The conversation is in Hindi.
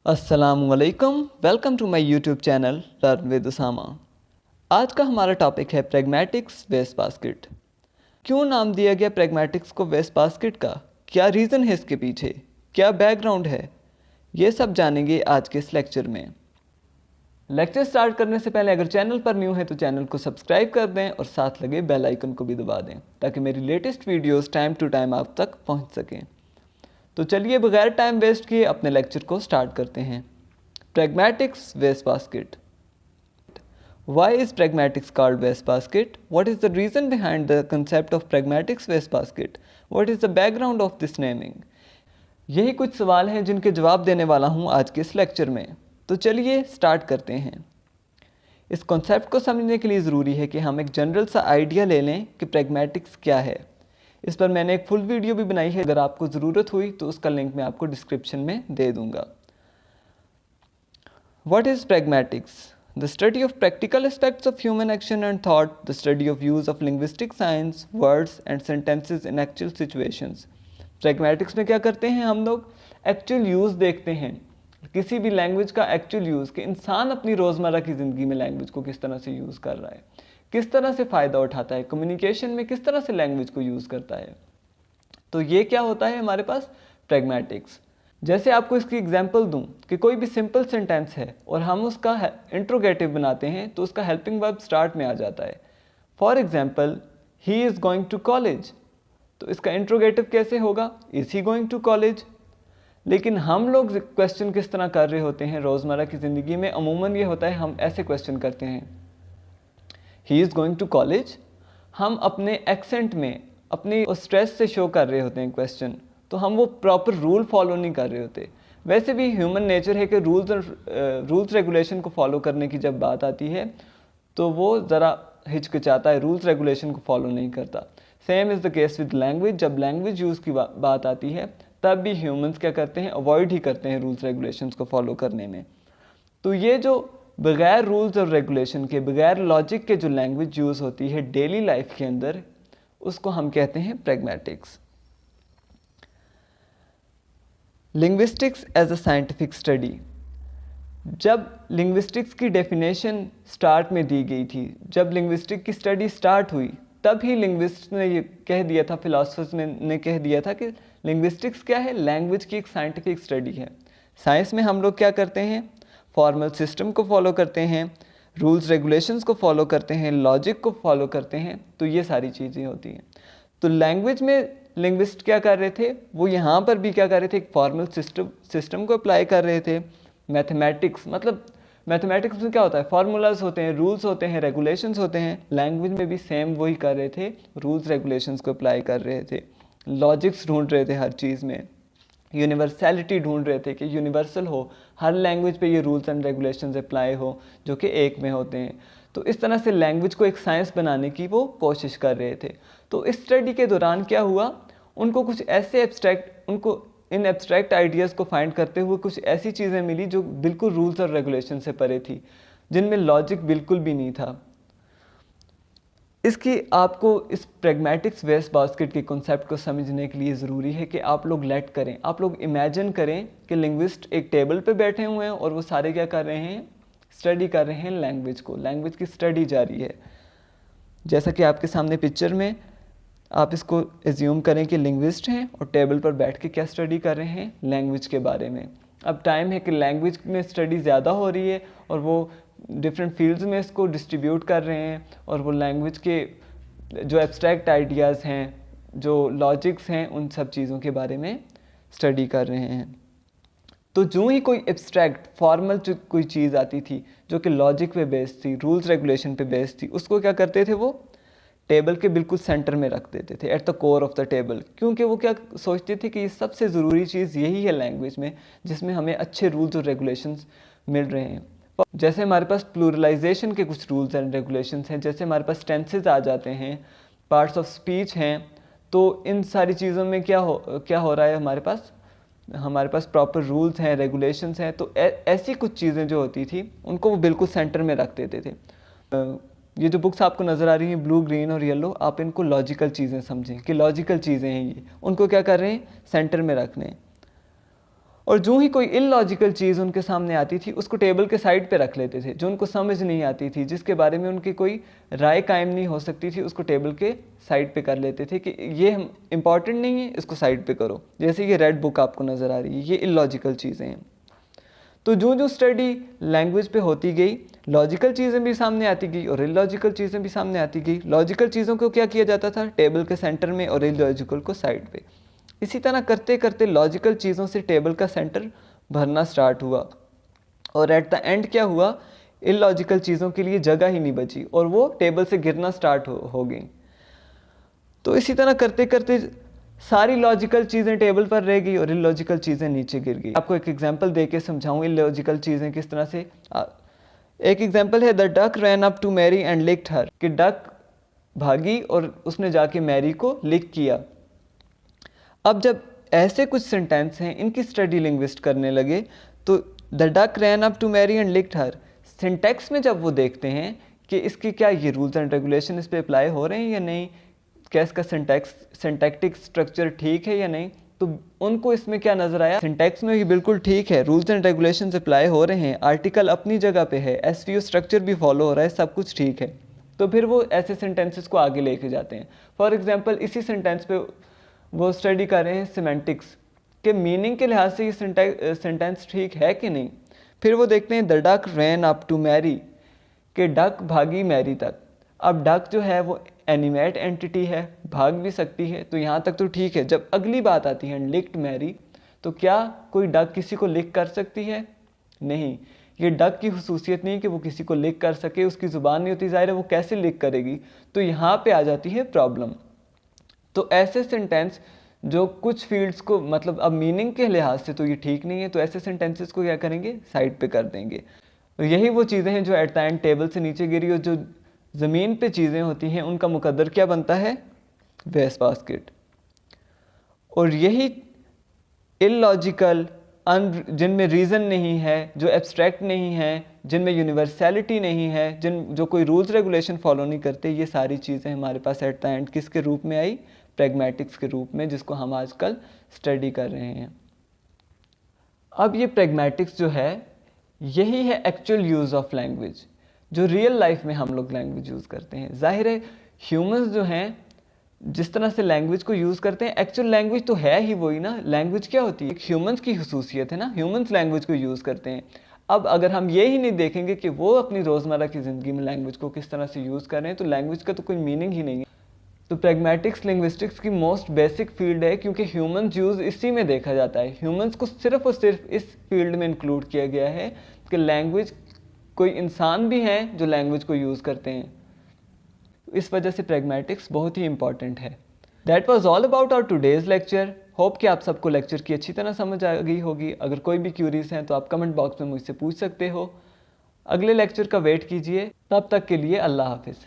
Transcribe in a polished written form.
अस्सलामुअलैकुम, welcome to my YouTube channel learn with Usama. आज का हमारा टॉपिक है प्रैग्मैटिक्स वेस्ट बास्केट। क्यों नाम दिया गया प्रैग्मैटिक्स को वेस्ट बास्केट का? क्या रीज़न है इसके पीछे? क्या बैकग्राउंड है? ये सब जानेंगे आज के इस लेक्चर में। लेक्चर स्टार्ट करने से पहले अगर चैनल पर न्यू है तो चैनल को सब्सक्राइब कर दें और साथ लगे बेल आइकन को भी दबा दें ताकि मेरी latest videos time to time आप तक पहुंच सकें। तो चलिए बगैर टाइम वेस्ट किए अपने लेक्चर को स्टार्ट करते हैं। Pragmatics waste basket. Why is pragmatics called waste basket? What is the reason behind the concept of pragmatics waste basket? What is the background of this naming? यही कुछ सवाल हैं जिनके जवाब देने वाला हूँ आज के इस लेक्चर में। तो चलिए स्टार्ट करते हैं। इस कॉन्सेप्ट को समझने के लिए ज़रूरी है कि हम एक जनरल सा आइडिया ले लें कि प्रैग्मैटिक्स क्या है। इस पर मैंने एक फुल वीडियो भी बनाई है, अगर आपको ज़रूरत हुई तो उसका लिंक मैं आपको डिस्क्रिप्शन में दे दूँगा। What is pragmatics? The study of practical aspects of human action and thought, the study of use of linguistic science, words and sentences in actual situations. Pragmatics में क्या करते हैं हम लोग? एक्चुअल यूज़ देखते हैं, किसी भी लैंग्वेज का एक्चुअल यूज़, कि इंसान अपनी रोज़मर्रा की ज़िंदगी में लैंग्वेज को किस तरह से यूज़ कर रहा है, किस तरह से फ़ायदा उठाता है, कम्युनिकेशन में किस तरह से लैंग्वेज को यूज़ करता है। तो ये क्या होता है हमारे पास? प्रैग्मैटिक्स। जैसे आपको इसकी एग्जांपल दूं कि कोई भी सिंपल सेंटेंस है और हम उसका इंट्रोगेटिव बनाते हैं तो उसका हेल्पिंग वर्ब स्टार्ट में आ जाता है। For example, he is going to college, तो इसका इंट्रोगेटिव कैसे होगा? Is he going to college. लेकिन हम लोग क्वेश्चन किस तरह कर रहे होते हैं रोज़मर्रा की ज़िंदगी में? अमूमन ये होता है, हम ऐसे क्वेश्चन करते हैं, he is going to college. हम अपने एक्सेंट में अपनी स्ट्रेस से शो कर रहे होते हैं क्वेश्चन, तो हम वो प्रॉपर रूल फॉलो नहीं कर रहे होते। वैसे भी ह्यूमन नेचर है कि रूल्स रेगुलेशन को फॉलो करने की जब बात आती है तो वो ज़रा हिचकिचाता है, रूल्स रेगुलेशन को फॉलो नहीं करता। Same is the case with language. जब लैंग्वेज यूज़ की बात आती है तब भी ह्यूमंस क्या करते हैं? अवॉइड ही करते हैं रूल्स रेगुलेशंस को फॉलो करने में। तो ये जो बग़ैर रूल्स और रेगुलेशन के, बग़ैर लॉजिक के जो लैंग्वेज यूज़ होती है डेली लाइफ के अंदर, उसको हम कहते हैं pragmatics. Linguistics as a scientific study. जब लिंग्विस्टिक्स की डेफिनेशन स्टार्ट में दी गई थी, जब लिंग्विस्टिक की स्टडी स्टार्ट हुई, तब ही लिंग्विस्ट ने ये कह दिया था, फिलासफर्स ने कह दिया था कि लिंग्विस्टिक्स क्या है? लैंग्वेज की एक साइंटिफिक स्टडी है। साइंस में हम लोग क्या करते हैं? फॉर्मल सिस्टम को फॉलो करते हैं, रूल्स रेगुलेशंस को फॉलो करते हैं, लॉजिक को फॉलो करते हैं, तो ये सारी चीज़ें होती हैं। तो लैंग्वेज में लिंग्विस्ट क्या कर रहे थे? वो यहाँ पर भी क्या कर रहे थे? एक फॉर्मल सिस्टम को अप्लाई कर रहे थे। मैथमेटिक्स, मतलब मैथमेटिक्स में क्या होता है? फार्मूलाज होते हैं, रूल्स होते हैं, रेगुलेशंस होते हैं। लैंग्वेज में भी सेम वही कर रहे थे, रूल्स रेगुलेशंस को अप्लाई कर रहे थे, लॉजिक्स ढूंढ रहे थे हर चीज़ में, यूनिवर्सैलिटी ढूंढ रहे थे कि यूनिवर्सल हो, हर लैंग्वेज पे ये रूल्स एंड रेगुलेशंस अप्लाई हो जो कि एक में होते हैं। तो इस तरह से लैंग्वेज को एक साइंस बनाने की वो कोशिश कर रहे थे। तो इस स्टडी के दौरान क्या हुआ? उनको कुछ ऐसे उनको इन एब्स्ट्रैक्ट आइडियाज़ को फाइंड करते हुए कुछ ऐसी चीज़ें मिली जो बिल्कुल रूल्स और रेगुलेशन से परे थी, जिनमें लॉजिक बिल्कुल भी नहीं था। इसकी आपको इस प्रैग्मैटिक्स वेस्ट बास्केट के कॉन्सेप्ट को समझने के लिए ज़रूरी है कि आप लोग लेट करें, आप लोग इमेजिन करें कि लिंग्विस्ट एक टेबल पे बैठे हुए हैं और वो सारे क्या कर रहे हैं? स्टडी कर रहे हैं लैंग्वेज को, लैंग्वेज की स्टडी जारी है। जैसा कि आपके सामने पिक्चर में आप इसको एज्यूम करें कि लिंग्विस्ट हैं और टेबल पर बैठ के क्या स्टडी कर रहे हैं? लैंग्वेज के बारे में। अब टाइम है कि लैंग्वेज में स्टडी ज़्यादा हो रही है और वो डिफरेंट फील्ड्स में इसको डिस्ट्रीब्यूट कर रहे हैं और वो लैंग्वेज के जो एब्स्ट्रैक्ट आइडियाज़ हैं, जो लॉजिक्स हैं, उन सब चीज़ों के बारे में स्टडी कर रहे हैं। तो जो ही कोई एब्स्ट्रैक्ट फॉर्मल कोई चीज़ आती थी जो कि लॉजिक पे बेस्ड थी, रूल्स रेगुलेशन पे बेस्ड थी, उसको क्या करते थे? वो टेबल के बिल्कुल सेंटर में रख देते थे, at the core of the table, क्योंकि वो क्या सोचते थे कि ये सबसे ज़रूरी चीज़ यही है लैंग्वेज में जिसमें हमें अच्छे रूल्स और रेगुलेशंस मिल रहे हैं। जैसे हमारे पास प्लूरलाइजेशन के कुछ रूल्स एंड रेगुलेशंस हैं, जैसे हमारे पास टेंसेज आ जाते हैं, पार्ट्स ऑफ स्पीच हैं, तो इन सारी चीज़ों में क्या हो रहा है? हमारे पास प्रॉपर रूल्स हैं, रेगुलेशंस हैं। तो ऐसी कुछ चीज़ें जो होती थी उनको वो बिल्कुल सेंटर में रख देते थे। ये जो बुक्स आपको नज़र आ रही हैं ब्लू, ग्रीन और येलो, आप इनको लॉजिकल चीज़ें समझें कि लॉजिकल चीज़ें हैं ये, उनको क्या कर रहे हैं? सेंटर में रख रहे हैं। और जो ही कोई इलॉजिकल चीज़ उनके सामने आती थी उसको टेबल के साइड पे रख लेते थे। जो उनको समझ नहीं आती थी, जिसके बारे में उनकी कोई राय कायम नहीं हो सकती थी, उसको टेबल के साइड पे कर लेते थे कि ये हम इम्पॉर्टेंट नहीं है, इसको साइड पे करो। जैसे ये रेड बुक आपको नज़र आ रही है, ये इलॉजिकल चीज़ें हैं। तो जो जो स्टडी लैंग्वेज पे होती गई, लॉजिकल चीज़ें भी सामने आती गई और इलॉजिकल चीज़ें भी सामने आती गई। लॉजिकल चीज़ों को क्या किया जाता था, टेबल के सेंटर में, और इलॉजिकल को साइड पे। इसी तरह करते करते लॉजिकल चीज़ों से टेबल का सेंटर भरना स्टार्ट हुआ और एट द एंड क्या हुआ, इलॉजिकल चीज़ों के लिए जगह ही नहीं बची और वो टेबल से गिरना स्टार्ट हो गई। तो इसी तरह करते करते सारी लॉजिकल चीज़ें टेबल पर रह गई और इलॉजिकल चीज़ें नीचे गिर गई। आपको एक एग्जांपल दे के समझाऊँ इलॉजिकल चीज़ें किस तरह से। एक एग्जांपल है, the duck ran up to Mary and licked her, कि डक भागी और उसने जाके मैरी को लिक किया। अब जब ऐसे कुछ सेंटेंस हैं, इनकी स्टडी लिंग्विस्ट करने लगे, तो the duck ran up to Mary and licked her, syntax में जब वो देखते हैं कि इसकी क्या ये रूल्स एंड रेगुलेशन इस पे अप्लाई हो रहे हैं या नहीं, क्या इसका सिंटैक्टिक स्ट्रक्चर ठीक है या नहीं, तो उनको इसमें क्या नज़र आया, सिंटैक्स में भी बिल्कुल ठीक है, रूल्स एंड रेगुलेशन अप्लाई हो रहे हैं, आर्टिकल अपनी जगह पे है, एसवीओ स्ट्रक्चर भी फॉलो हो रहा है, सब कुछ ठीक है। तो फिर वो ऐसे सेंटेंसेस को आगे लेके जाते हैं। फॉर एग्जाम्पल इसी सेंटेंस पे वो स्टडी कर रहे हैं सिमेंटिक्स के मीनिंग के लिहाज से ये सेंटेंस ठीक है कि नहीं। फिर वो देखते हैं the duck ran up to Mary, कि डक भागी मैरी तक। अब डक जो है वो एनिमेट एंटिटी है, भाग भी सकती है, तो यहाँ तक तो ठीक है। जब अगली बात आती है लिक्ड मैरी, तो क्या कोई डक किसी को लिक कर सकती है? नहीं, ये डक की हुसूसियत नहीं कि वो किसी को लिक कर सके, उसकी ज़ुबान नहीं होती, ज़ाहिर है वो कैसे लिक करेगी। तो यहाँ पे आ जाती है प्रॉब्लम। तो ऐसे सेंटेंस जो कुछ फील्ड्स को, मतलब अब मीनिंग के लिहाज से तो ये ठीक नहीं है, तो ऐसे सेंटेंसेस को क्या करेंगे, साइड पे कर देंगे। तो यही वो चीज़ें हैं जो एट द एंड टेबल से नीचे गिरी, और जो ज़मीन पे चीज़ें होती हैं उनका मुकद्दर क्या बनता है, वेस्ट बास्केट। और यही इलॉजिकल, जिनमें रीज़न नहीं है, जो एब्स्ट्रैक्ट नहीं है, जिनमें यूनिवर्सैलिटी नहीं है, जो कोई रूल्स रेगुलेशन फॉलो नहीं करते, ये सारी चीज़ें हमारे पास एट द एंड किसके रूप में आई, प्रैग्मेटिक्स के रूप में, जिसको हम आजकल स्टडी कर रहे हैं। अब ये प्रैग्मेटिक्स जो है, यही है एक्चुअल यूज़ ऑफ लैंग्वेज, जो रियल लाइफ में हम लोग लैंग्वेज यूज़ करते हैं। जाहिर है ह्यूमंस जो हैं जिस तरह से लैंग्वेज को यूज़ करते हैं, एक्चुअल लैंग्वेज तो है ही वही ना। लैंग्वेज क्या होती है, एक ह्यूमंस की हुसूसियत है ना, ह्यूमंस लैंग्वेज को यूज़ करते हैं। अब अगर हम ये ही नहीं देखेंगे कि वो अपनी रोज़मर्रा की ज़िंदगी में लैंग्वेज को किस तरह से यूज़ कर रहे हैं, तो लैंग्वेज का तो कोई मीनिंग ही नहीं है। तो प्रैग्मेटिक्स लिंग्विस्टिक्स की मोस्ट बेसिक फील्ड है, क्योंकि ह्यूमंस यूज़ इसी में देखा जाता है। ह्यूमंस को सिर्फ और सिर्फ इस फील्ड में इंक्लूड किया गया है कि लैंग्वेज, कोई इंसान भी हैं जो लैंग्वेज को यूज़ करते हैं। इस वजह से प्रैग्मेटिक्स बहुत ही इंपॉर्टेंट है। That was all about our today's lecture. Hope कि आप सबको लेक्चर की अच्छी तरह समझ आ गई होगी। अगर कोई भी क्यूरीज हैं तो आप कमेंट बॉक्स में मुझसे पूछ सकते हो। अगले लेक्चर का वेट कीजिए, तब तक के लिए अल्लाह हाफिज़।